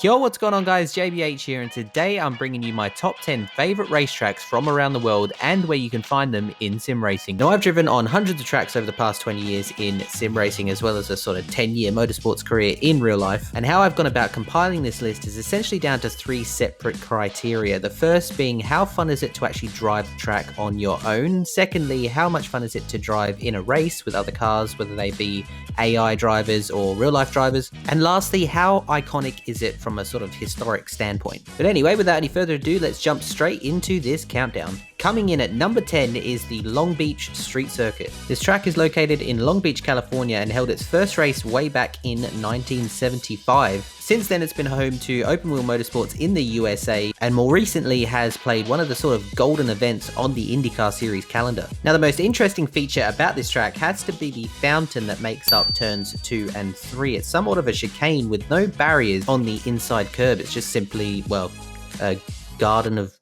Yo, what's going on guys, JBH here, and today I'm bringing you my top 10 favorite racetracks from around the world and where you can find them in sim racing. Now I've driven on hundreds of tracks over the past 20 years in sim racing, as well as a sort of 10-year motorsports career in real life, and how I've gone about compiling this list is essentially down to three separate criteria. The first being, how fun is it to actually drive the track on your own? Secondly, how much fun is it to drive in a race with other cars, whether they be AI drivers or real life drivers? And lastly, how iconic is it from a sort of historic standpoint? But anyway, without any further ado, let's jump straight into this countdown. Coming in at number 10 is the Long Beach Street Circuit. This track is located in Long Beach, California, and held its first race way back in 1975. Since then, it's been home to open wheel motorsports in the USA, and more recently has played one of the sort of golden events on the IndyCar Series calendar. Now, the most interesting feature about this track has to be the fountain that makes up turns 2 and 3. It's somewhat of a chicane with no barriers on the inside curb. It's just simply, well, a garden of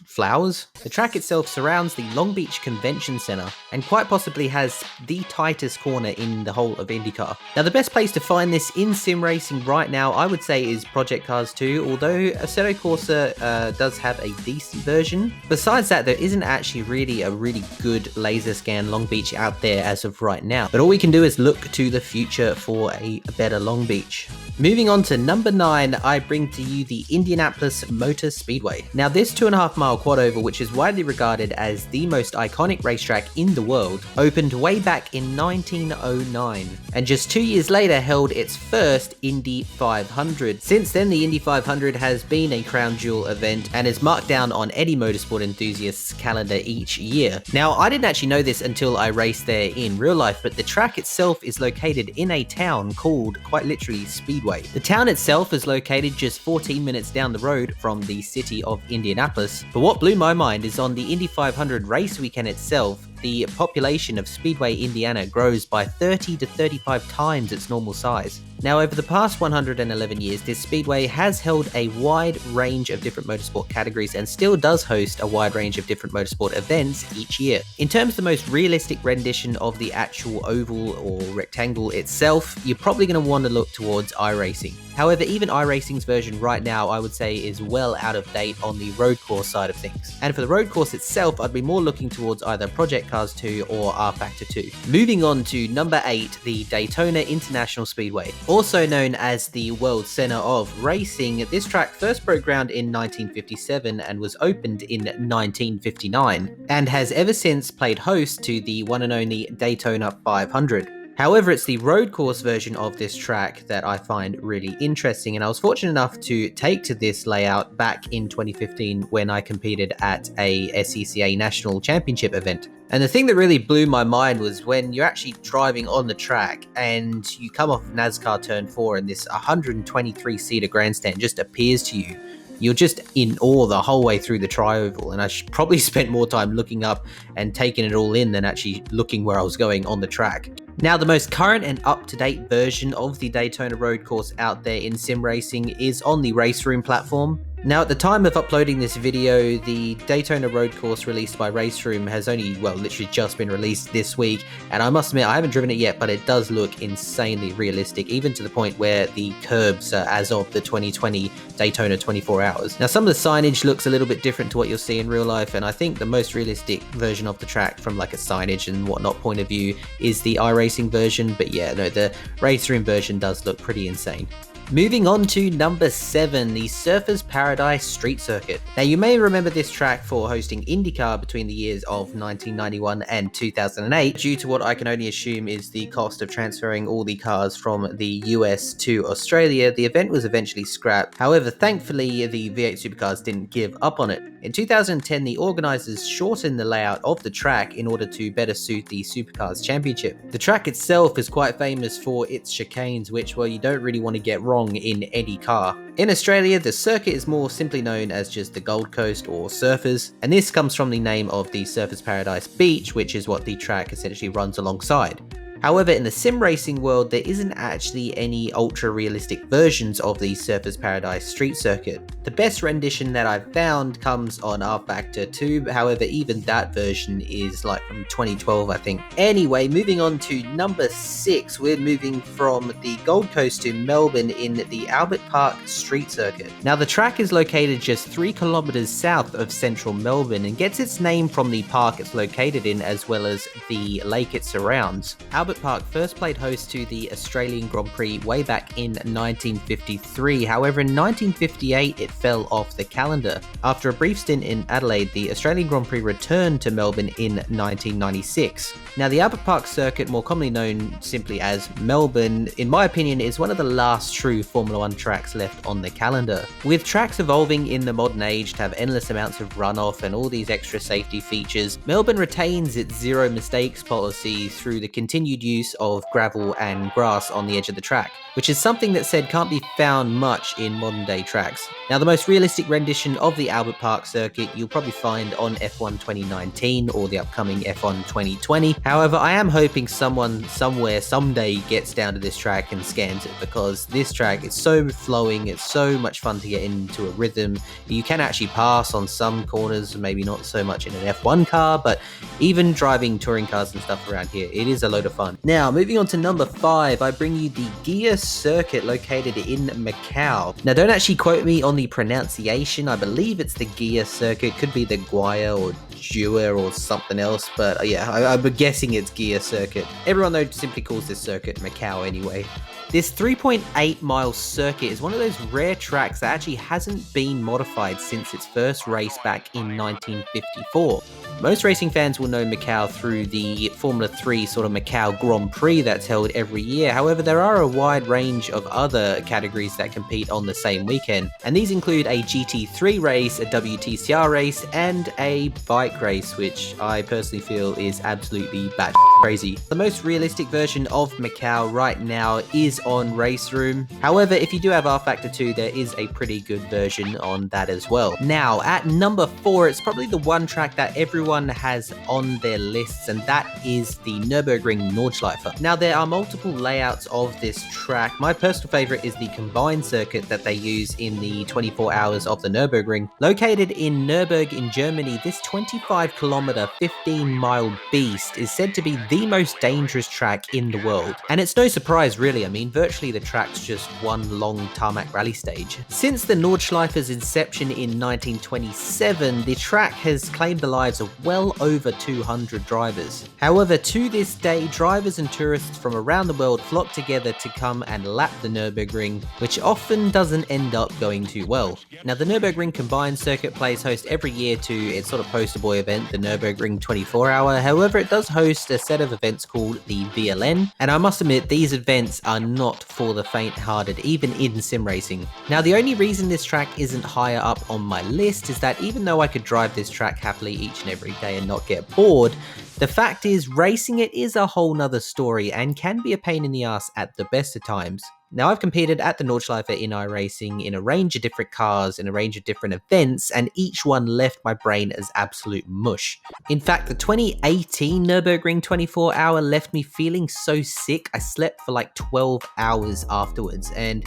flowers. The track itself surrounds the Long Beach Convention Center and quite possibly has the tightest corner in the whole of IndyCar. Now, the best place to find this in sim racing right now, I would say, is Project Cars 2, although Assetto Corsa does have a decent version. Besides that, there isn't actually really a really good laser scan Long Beach out there as of right now, but all we can do is look to the future for a better Long Beach. Moving on to number 9, I bring to you the Indianapolis Motor Speedway. Now, this 2.5 mile quad oval, which is widely regarded as the most iconic racetrack in the world, opened way back in 1909, and just 2 years later held its first Indy 500. Since then, the Indy 500 has been a crown jewel event and is marked down on any motorsport enthusiast's calendar each year. Now, I didn't actually know this until I raced there in real life, but the track itself is located in a town called, quite literally, Speedway. The town itself is located just 14 minutes down the road from the city of Indianapolis, but what blew my mind is on the Indy 500 race weekend itself, the population of Speedway, Indiana grows by 30 to 35 times its normal size. Now, over the past 111 years, this speedway has held a wide range of different motorsport categories and still does host a wide range of different motorsport events each year. In terms of the most realistic rendition of the actual oval or rectangle itself, you're probably going to want to look towards iRacing. However, even iRacing's version right now, I would say, is well out of date on the road course side of things. And for the road course itself, I'd be more looking towards either Project Cars 2 or R-Factor 2. Moving on to number 8, the Daytona International Speedway. Also known as the World Center of Racing, this track first broke ground in 1957 and was opened in 1959, and has ever since played host to the one and only Daytona 500. However, it's the road course version of this track that I find really interesting, and I was fortunate enough to take to this layout back in 2015 when I competed at a SCCA National Championship event. And the thing that really blew my mind was when you're actually driving on the track and you come off NASCAR Turn 4 and this 123-seater grandstand just appears to you. You're just in awe the whole way through the tri-oval, and I probably spent more time looking up and taking it all in than actually looking where I was going on the track. Now, the most current and up-to-date version of the Daytona road course out there in sim racing is on the Race Room platform. Now, at the time of uploading this video, the Daytona road course released by Race Room has only, well, literally just been released this week, and I must admit, I haven't driven it yet, but it does look insanely realistic, even to the point where the curbs are as of the 2020 Daytona 24 Hours. Now, some of the signage looks a little bit different to what you'll see in real life, and I think the most realistic version of the track from like a signage and whatnot point of view is the iRacing version, but yeah, no, the Race Room version does look pretty insane. Moving on to number 7, the Surfers Paradise Street Circuit. Now, you may remember this track for hosting IndyCar between the years of 1991 and 2008. Due to what I can only assume is the cost of transferring all the cars from the US to Australia, the event was eventually scrapped. However, thankfully, the V8 Supercars didn't give up on it. In 2010, the organisers shortened the layout of the track in order to better suit the Supercars Championship. The track itself is quite famous for its chicanes, which, well, you don't really want to get wrong in any car. In Australia, the circuit is more simply known as just the Gold Coast or Surfers, and this comes from the name of the Surfers Paradise Beach, which is what the track essentially runs alongside. However, in the sim racing world, there isn't actually any ultra realistic versions of the Surfers Paradise Street Circuit. The best rendition that I've found comes on rFactor 2, however, even that version is like from 2012, I think. Anyway, moving on to number 6, we're moving from the Gold Coast to Melbourne in the Albert Park Street Circuit. Now, the track is located just 3 kilometers south of central Melbourne and gets its name from the park it's located in as well as the lake it surrounds. Albert Park first played host to the Australian Grand Prix way back in 1953, however in 1958 it fell off the calendar. After a brief stint in Adelaide, the Australian Grand Prix returned to Melbourne in 1996. Now the Albert Park circuit, more commonly known simply as Melbourne, in my opinion is one of the last true Formula 1 tracks left on the calendar. With tracks evolving in the modern age to have endless amounts of runoff and all these extra safety features, Melbourne retains its zero mistakes policy through the continued use of gravel and grass on the edge of the track, which is something that said can't be found much in modern day tracks. Now the most realistic rendition of the Albert Park circuit you'll probably find on F1 2019 or the upcoming F1 2020. However, I am hoping someone somewhere someday gets down to this track and scans it, because this track is so flowing, it's so much fun to get into a rhythm. You can actually pass on some corners, maybe not so much in an F1 car, but even driving touring cars and stuff around here, it is a load of fun. Now, moving on to number 5, I bring you the Gear Circuit located in Macau. Now, don't actually quote me on the pronunciation. I believe it's the Gear Circuit. Could be the Guaya or Jua or something else, but yeah, I'm guessing it's Gear Circuit. Everyone though simply calls this circuit Macau anyway. This 3.8 mile circuit is one of those rare tracks that actually hasn't been modified since its first race back in 1954. Most racing fans will know Macau through the Formula 3 sort of Macau Grand Prix that's held every year. However, there are a wide range of other categories that compete on the same weekend, and these include a GT3 race, a WTCR race, and a bike race, which I personally feel is absolutely batshit crazy. The most realistic version of Macau right now is on Race Room. However, if you do have rFactor 2, there is a pretty good version on that as well. Now, at number 4, it's probably the one track that everyone has on their lists, and that is the Nürburgring Nordschleife. Now, there are multiple layouts of this track. My personal favorite is the combined circuit that they use in the 24 hours of the Nürburgring. Located in Nürburg in Germany, this 25 kilometer, 15 mile beast is said to be the most dangerous track in the world. And it's no surprise really, I mean, virtually the track's just one long tarmac rally stage. Since the Nordschleife's inception in 1927, the track has claimed the lives of well over 200 drivers. However, to this day, drivers and tourists from around the world flock together to come and lap the Nürburgring, which often doesn't end up going too well. Now, the Nürburgring combined circuit plays host every year to its sort of poster boy event, the Nürburgring 24 hour. However, it does host a set of events called the VLN, and I must admit, these events are not for the faint-hearted, even in sim racing. Now, the only reason this track isn't higher up on my list is that even though I could drive this track happily each and every day and not get bored, the fact is racing it is a whole nother story and can be a pain in the ass at the best of times. Now, I've competed at the Nordschleife in iRacing in a range of different cars, in a range of different events, and each one left my brain as absolute mush. In fact, the 2018 Nürburgring 24 hour left me feeling so sick, I slept for like 12 hours afterwards, and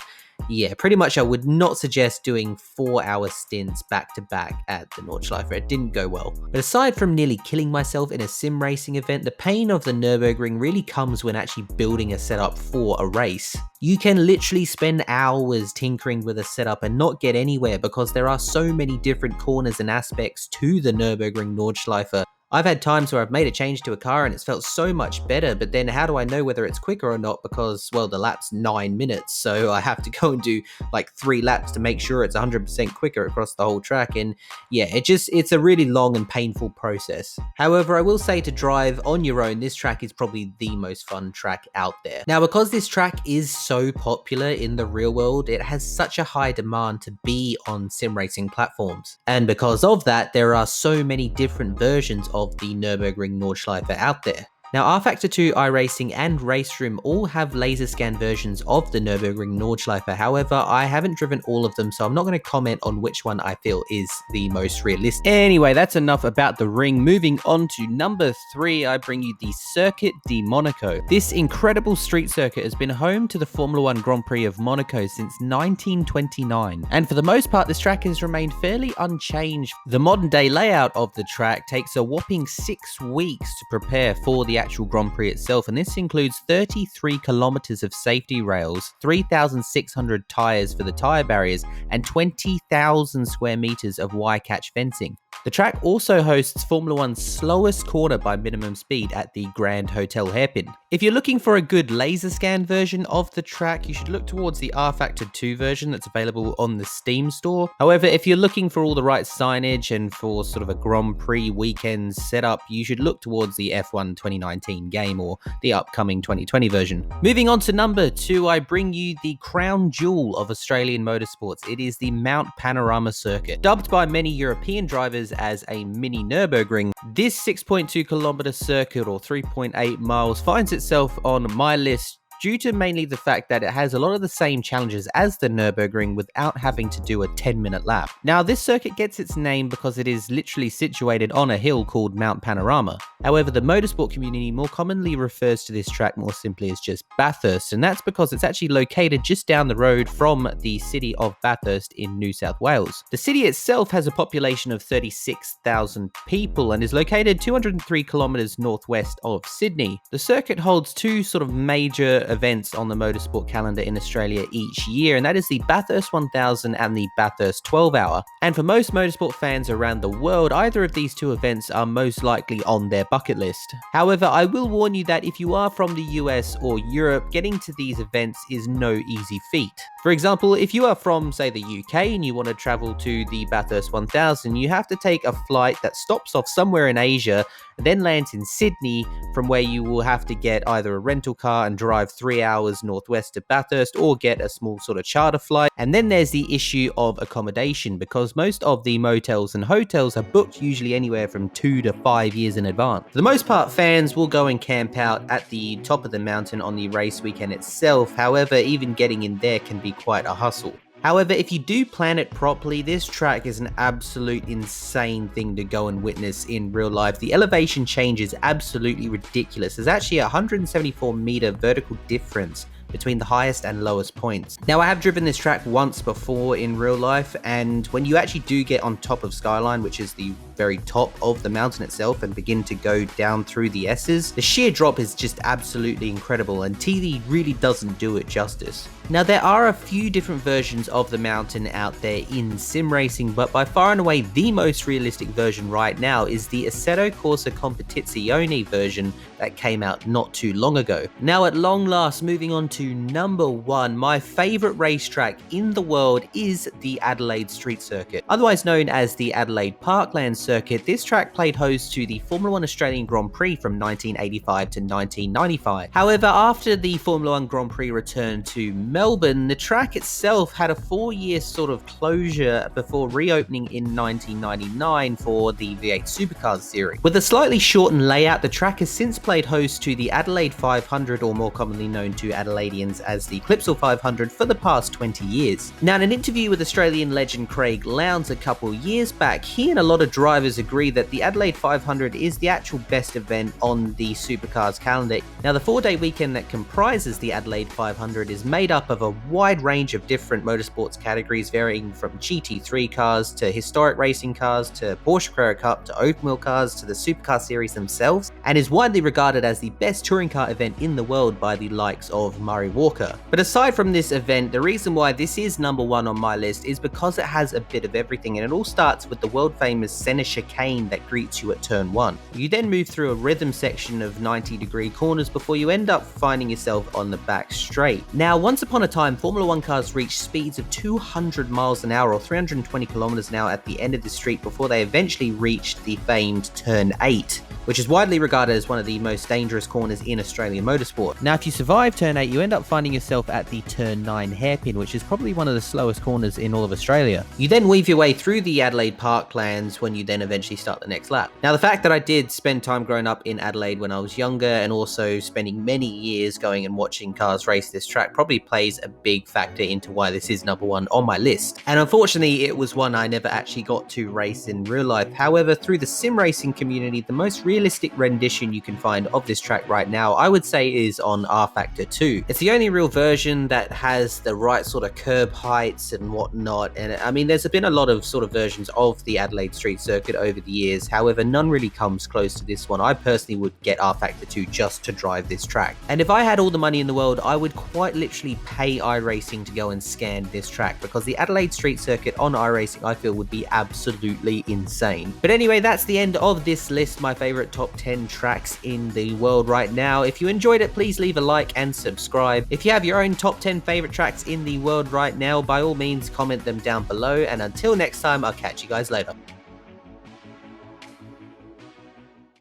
yeah, pretty much I would not suggest doing 4-hour stints back to back at the Nordschleife. It didn't go well. But aside from nearly killing myself in a sim racing event, the pain of the Nürburgring really comes when actually building a setup for a race. You can literally spend hours tinkering with a setup and not get anywhere because there are so many different corners and aspects to the Nürburgring Nordschleife. I've had times where I've made a change to a car and it's felt so much better, but then how do I know whether it's quicker or not? Because, well, the lap's 9 minutes, so I have to go and do like 3 laps to make sure it's 100% quicker across the whole track. And yeah, it's a really long and painful process. However, I will say to drive on your own, this track is probably the most fun track out there. Now, because this track is so popular in the real world, it has such a high demand to be on sim racing platforms. And because of that, there are so many different versions of the Nürburgring Nordschleife out there. Now, R-Factor 2, iRacing, and Race Room all have laser scan versions of the Nürburgring Nordschleife. However, I haven't driven all of them, so I'm not going to comment on which one I feel is the most realistic. Anyway, that's enough about the ring. Moving on to number 3, I bring you the Circuit de Monaco. This incredible street circuit has been home to the Formula 1 Grand Prix of Monaco since 1929. And for the most part, this track has remained fairly unchanged. The modern day layout of the track takes a whopping 6 weeks to prepare for the actual Grand Prix itself, and this includes 33 kilometers of safety rails, 3,600 tires for the tire barriers, and 20,000 square meters of Y-catch fencing. The track also hosts Formula 1's slowest corner by minimum speed at the Grand Hotel Hairpin. If you're looking for a good laser scan version of the track, you should look towards the R-Factor 2 version that's available on the Steam store. However, if you're looking for all the right signage and for sort of a Grand Prix weekend setup, you should look towards the F1 2019 game or the upcoming 2020 version. Moving on to number 2, I bring you the crown jewel of Australian motorsports. It is the Mount Panorama circuit. Dubbed by many European drivers as a mini Nürburgring, this 6.2 kilometer circuit, or 3.8 miles, finds itself on my list due to mainly the fact that it has a lot of the same challenges as the Nürburgring without having to do a 10-minute lap. Now, this circuit gets its name because it is literally situated on a hill called Mount Panorama. However, the motorsport community more commonly refers to this track more simply as just Bathurst, and that's because it's actually located just down the road from the city of Bathurst in New South Wales. The city itself has a population of 36,000 people and is located 203 kilometers northwest of Sydney. The circuit holds two sort of major events on the motorsport calendar in Australia each year, and that is the Bathurst 1000 and the Bathurst 12 Hour. And for most motorsport fans around the world, either of these two events are most likely on their bucket list. However, I will warn you that if you are from the US or Europe, getting to these events is no easy feat. For example, if you are from, say, the UK and you want to travel to the Bathurst 1000, you have to take a flight that stops off somewhere in Asia, then lands in Sydney, from where you will have to get either a rental car and drive 3 hours northwest to Bathurst, or get a small sort of charter flight. And then there's the issue of accommodation, because most of the motels and hotels are booked usually anywhere from 2 to 5 years in advance. For the most part, fans will go and camp out at the top of the mountain on the race weekend itself. However, even getting in there can be quite a hustle. However, if you do plan it properly, this track is an absolute insane thing to go and witness in real life. The elevation change is absolutely ridiculous. There's actually a 174 meter vertical difference between the highest and lowest points. Now, I have driven this track once before in real life, and when you actually do get on top of Skyline, which is the very top of the mountain itself, and begin to go down through the S's, the sheer drop is just absolutely incredible, and TV really doesn't do it justice. Now, there are a few different versions of the mountain out there in sim racing, but by far and away the most realistic version right now is the Assetto Corsa Competizione version that came out not too long ago. Now, at long last, moving on to number 1, my favorite racetrack in the world is the Adelaide Street Circuit. Otherwise known as the Adelaide Parkland Circuit, this track played host to the Formula 1 Australian Grand Prix from 1985 to 1995. However, after the Formula 1 Grand Prix returned to Melbourne, the track itself had a 4-year sort of closure before reopening in 1999 for the V8 Supercars series. With a slightly shortened layout, the track has since played host to the Adelaide 500, or more commonly known to Adelaideans as the Clipsal 500, for the past 20 years. Now, in an interview with Australian legend Craig Lowndes a couple years back, he and a lot of drivers agree that the Adelaide 500 is the actual best event on the Supercars calendar. Now, the 4-day weekend that comprises the Adelaide 500 is made up of a wide range of different motorsports categories, varying from GT3 cars to historic racing cars to Porsche Carrera Cup to open wheel cars to the Supercar series themselves, and is widely regarded as the best touring car event in the world by the likes of Murray Walker. But aside from this event, the reason why this is number 1 on my list is because it has a bit of everything, and it all starts with the world famous center chicane that greets you at turn 1. You then move through a rhythm section of 90-degree corners before you end up finding yourself on the back straight. Now, once upon a time, Formula 1 cars reached speeds of 200 miles an hour or 320 kilometers an hour at the end of the street before they eventually reached the famed turn 8, which is widely regarded as one of the most dangerous corners in Australian motorsport. Now, if you survive turn 8, you end up finding yourself at the turn 9 hairpin, which is probably one of the slowest corners in all of Australia. You then weave your way through the Adelaide Parklands when you then then eventually start the next lap. Now, the fact that I did spend time growing up in Adelaide when I was younger, and also spending many years going and watching cars race this track, probably plays a big factor into why this is number one on my list. And unfortunately, it was one I never actually got to race in real life. However, through the sim racing community, the most realistic rendition you can find of this track right now, I would say, is on R Factor 2. It's the only real version that has the right sort of curb heights and whatnot. And I mean, there's been a lot of sort of versions of the Adelaide Street Circuit over the years. However, none really comes close to this one. I personally would get R Factor 2 just to drive this track. And if I had all the money in the world, I would quite literally pay iRacing to go and scan this track, because the Adelaide Street Circuit on iRacing, I feel, would be absolutely insane. But anyway, that's the end of this list, my favorite top 10 tracks in the world right now. If you enjoyed it, please leave a like and subscribe. If you have your own top 10 favorite tracks in the world right now, by all means comment them down below, and until next time, I'll catch you guys later.